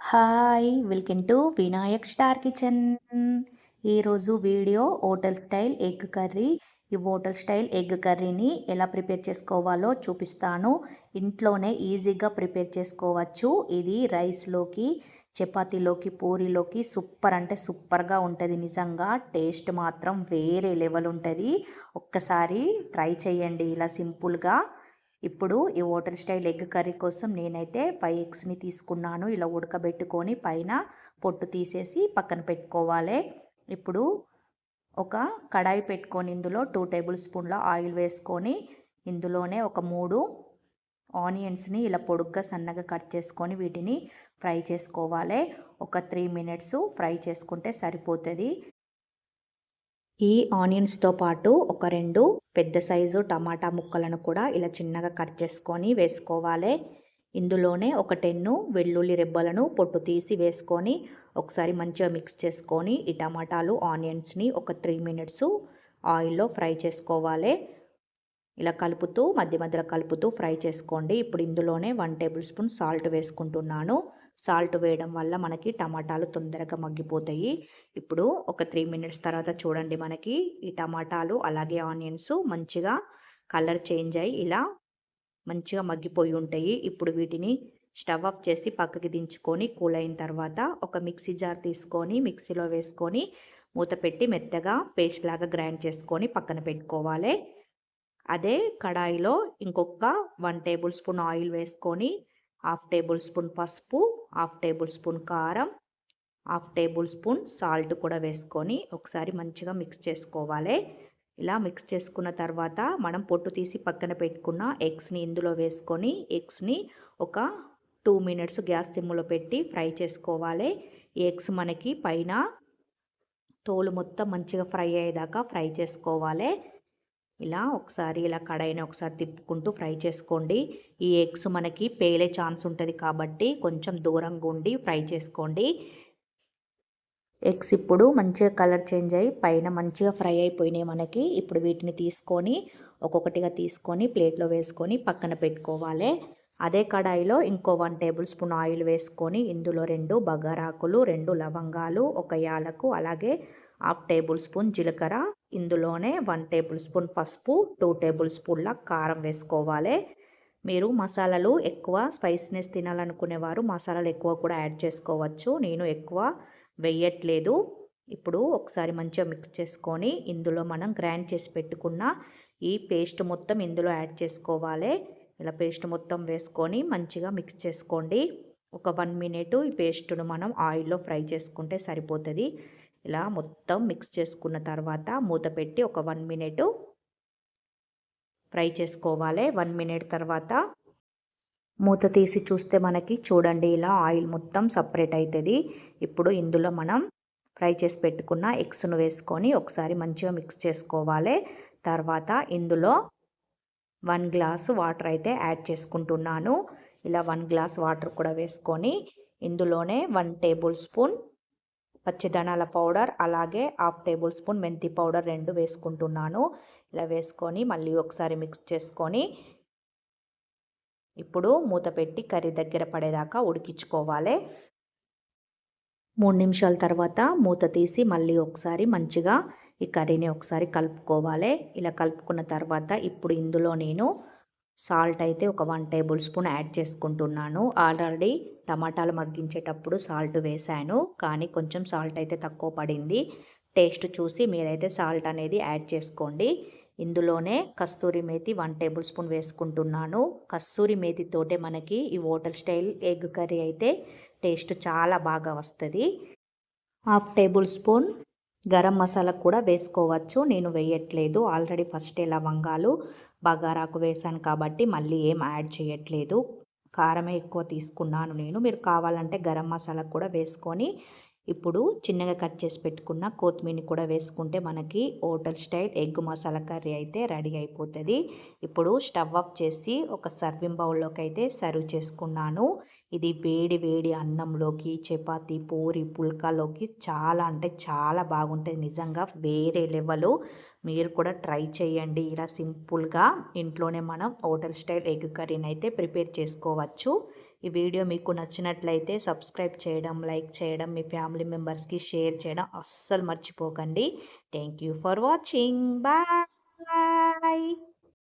Hi! Welcome to Vinayak star kitchen. ఈరోజు video hotel style egg curry. ఈ hotel style egg కర్రీని ఎలా prepare చేసుకోవాలో చూపిస్తాను. ఇంట్లోనే ఈజీగా ప్రిపేర్ చేసుకోవచ్చు. ఇది రైస్‌లోకి, చపాతీలోకి, పూరీలోకి సూపర్ అంటే సూపర్‌గా ఉంటది. నిజంగా టేస్ట్ మాత్రం వేరే లెవెల్ ఉంటది. ఒక్కసారి ట్రై చేయండి ఇలా సింపుల్‌గా. ఇప్పుడు ఈ హోటల్ స్టైల్ ఎగ్ కర్రీ కోసం నేనైతే 5 ఎగ్స్‌ని తీసుకున్నాను. ఇలా ఉడకబెట్టుకొని పైన పొట్టు తీసేసి పక్కన పెట్టుకోవాలి. ఇప్పుడు ఒక కడాయి పెట్టుకొని ఇందులో 2 టేబుల్ స్పూన్ల ఆయిల్ వేసుకొని ఇందులోనే ఒక 3 ఆనియన్స్‌ని ఇలా పొడుగ్గా సన్నగా కట్ చేసుకొని వీటిని ఫ్రై చేసుకోవాలి. ఒక 3 మినిట్స్ ఫ్రై చేసుకుంటే సరిపోతది. ఈ ఆనియన్స్‌తో పాటు ఒక 2 పెద్ద సైజు టమాటా ముక్కలను కూడా ఇలా చిన్నగా కట్ చేసుకొని వేసుకోవాలి. ఇందులోనే ఒక 10 వెల్లుల్లి రెబ్బలను పొట్టు తీసి వేసుకొని ఒకసారి మంచిగా మిక్స్ చేసుకొని ఈ టమాటాలు, ఆనియన్స్‌ని ఒక 3 మినిట్స్ ఆయిల్‌లో ఫ్రై చేసుకోవాలి. ఇలా కలుపుతూ మధ్య మధ్యలో కలుపుతూ ఫ్రై చేసుకోండి. ఇప్పుడు ఇందులోనే 1 టేబుల్ స్పూన్ సాల్ట్ వేసుకుంటున్నాను. సాల్ట్ వేయడం వల్ల మనకి టమాటాలు తొందరగా మగ్గిపోతాయి. ఇప్పుడు ఒక 3 మినిట్స్ తర్వాత చూడండి, మనకి ఈ టమాటాలు అలాగే ఆనియన్స్ మంచిగా కలర్ చేంజ్ అయ్యి ఇలా మంచిగా మగ్గిపోయి ఉంటాయి. ఇప్పుడు వీటిని స్టవ్ ఆఫ్ చేసి పక్కకి దించుకొని కూల్ అయిన తర్వాత ఒక మిక్సీ జార్ తీసుకొని మిక్సీలో వేసుకొని మూత పెట్టి మెత్తగా పేస్ట్ లాగా గ్రైండ్ చేసుకొని పక్కన పెట్టుకోవాలి. అదే కడాయిలో ఇంకొక 1 టేబుల్ స్పూన్ ఆయిల్ వేసుకొని హాఫ్ టేబుల్ స్పూన్ పసుపు, హాఫ్ టేబుల్ స్పూన్ కారం, హాఫ్ టేబుల్ స్పూన్ సాల్ట్ కూడా వేసుకొని ఒకసారి మంచిగా మిక్స్ చేసుకోవాలి. ఇలా మిక్స్ చేసుకున్న తర్వాత మనం పొట్టు తీసి పక్కన పెట్టుకున్న ఎగ్స్ని ఇందులో వేసుకొని ఎగ్స్ని ఒక 2 మినిట్స్ గ్యాస్ సిమ్లో పెట్టి ఫ్రై చేసుకోవాలి. ఈ ఎగ్స్ మనకి పైన తోలు మొత్తం మంచిగా ఫ్రై అయ్యేదాకా ఫ్రై చేసుకోవాలి. ఇలా ఒకసారి ఇలా కడాయిని ఒకసారి తిప్పుకుంటూ ఫ్రై చేసుకోండి. ఈ ఎగ్స్ మనకి పేలే ఛాన్స్ ఉంటుంది కాబట్టి కొంచెం దూరంగా ఉండి ఫ్రై చేసుకోండి. ఎగ్స్ ఇప్పుడు మంచిగా కలర్ చేంజ్ అయ్యి పైన మంచిగా ఫ్రై అయిపోయినాయి మనకి. ఇప్పుడు వీటిని తీసుకొని ఒక్కొక్కటిగా తీసుకొని ప్లేట్లో వేసుకొని పక్కన పెట్టుకోవాలి. అదే కడాయిలో ఇంకో 1 టేబుల్ స్పూన్ ఆయిల్ వేసుకొని ఇందులో 2 బగారాకులు, 2 లవంగాలు, ఒక యాలకు, అలాగే హాఫ్ టేబుల్ స్పూన్ జీలకర్ర, ఇందులోనే 1 టేబుల్ స్పూన్ పసుపు, 2 టేబుల్ స్పూన్ల కారం వేసుకోవాలి. మీరు మసాలాలు ఎక్కువ స్పైసీనెస్ తినాలనుకునేవారు మసాలాలు ఎక్కువ కూడా యాడ్ చేసుకోవచ్చు. నేను ఎక్కువ వేయట్లేదు. ఇప్పుడు ఒకసారి మంచిగా మిక్స్ చేసుకొని ఇందులో మనం గ్రైండ్ చేసి పెట్టుకున్న ఈ పేస్ట్ మొత్తం ఇందులో యాడ్ చేసుకోవాలి. ఇలా పేస్ట్ మొత్తం వేసుకొని మంచిగా మిక్స్ చేసుకోండి. ఒక 1 మినిట్ ఈ పేస్ట్ను మనం ఆయిల్లో ఫ్రై చేసుకుంటే సరిపోతుంది. ఇలా మొత్తం మిక్స్ చేసుకున్న తర్వాత మూత పెట్టి ఒక 1 మినిట్ ఫ్రై చేసుకోవాలి. 1 మినిట్ తర్వాత మూత తీసి చూస్తే మనకి చూడండి ఇలా ఆయిల్ మొత్తం సపరేట్ అవుతుంది. ఇప్పుడు ఇందులో మనం ఫ్రై చేసి పెట్టుకున్న ఎగ్స్ను వేసుకొని ఒకసారి మంచిగా మిక్స్ చేసుకోవాలి. తర్వాత ఇందులో 1 గ్లాసు వాటర్ అయితే యాడ్ చేసుకుంటున్నాను. ఇలా 1 గ్లాస్ వాటర్ కూడా వేసుకొని ఇందులోనే 1 టేబుల్ స్పూన్ పచ్చిధనాల పౌడర్, అలాగే హాఫ్ టేబుల్ స్పూన్ మెంతి పౌడర్ 2 వేసుకుంటున్నాను. ఇలా వేసుకొని మళ్ళీ ఒకసారి మిక్స్ చేసుకొని ఇప్పుడు మూత పెట్టి కర్రీ దగ్గర పడేదాకా ఉడికించుకోవాలి. 3 నిమిషాల తర్వాత మూత తీసి మళ్ళీ ఒకసారి మంచిగా ఈ కర్రీని ఒకసారి కలుపుకోవాలి. ఇలా కలుపుకున్న తర్వాత ఇప్పుడు ఇందులో నేను సాల్ట్ అయితే ఒక 1 టేబుల్ స్పూన్ యాడ్ చేసుకుంటున్నాను. ఆల్రెడీ టమాటాలు మగ్గించేటప్పుడు సాల్ట్ వేశాను, కానీ కొంచెం సాల్ట్ అయితే తక్కువ పడింది. టేస్ట్ చూసి మీరైతే సాల్ట్ అనేది యాడ్ చేసుకోండి. ఇందులోనే కస్తూరి మేతి 1 టేబుల్ స్పూన్ వేసుకుంటున్నాను. కస్తూరి మేతితోటే మనకి ఈ హోటల్ స్టైల్ ఎగ్ కర్రీ అయితే టేస్ట్ చాలా బాగా వస్తుంది. Half table spoon garam masala కూడా వేసుకోవచ్చు. నేను వేయట్లేదు, ఆల్రెడీ ఫస్టే లవంగాలు, బగారాకు వేసాను కాబట్టి మళ్ళీ ఏం యాడ్ చేయట్లేదు. కారమే ఎక్కువ తీసుకున్నాను నేను. మీరు కావాలంటే గరం మసాలా కూడా వేసుకొని ఇప్పుడు చిన్నగా కట్ చేసి పెట్టుకున్న కొత్తిమీరని కూడా వేసుకుంటే మనకి hotel style egg masala curry అయితే రెడీ అయిపోతుంది. ఇప్పుడు స్టవ్ ఆఫ్ చేసి ఒక సర్వింగ్ బౌల్లోకి అయితే సర్వ్ చేసుకున్నాను. ఇది వేడి వేడి అన్నంలోకి, చపాతీ, పూరి, పుల్కాలోకి చాలా అంటే చాలా బాగుంటుంది. నిజంగా వేరే లెవెల్. మీరు కూడా ట్రై చేయండి. ఇలా సింపుల్గా ఇంట్లోనే మనం హోటల్ స్టైల్ ఎగ్ కర్రీని అయితే ప్రిపేర్ చేసుకోవచ్చు. ఈ వీడియో మీకు నచ్చినట్లయితే సబ్స్క్రైబ్ చేయడం, లైక్ చేయడం, మీ ఫ్యామిలీ మెంబర్స్‌కి షేర్ చేయడం అస్సలు మర్చిపోకండి. Thank you for watching. Bye.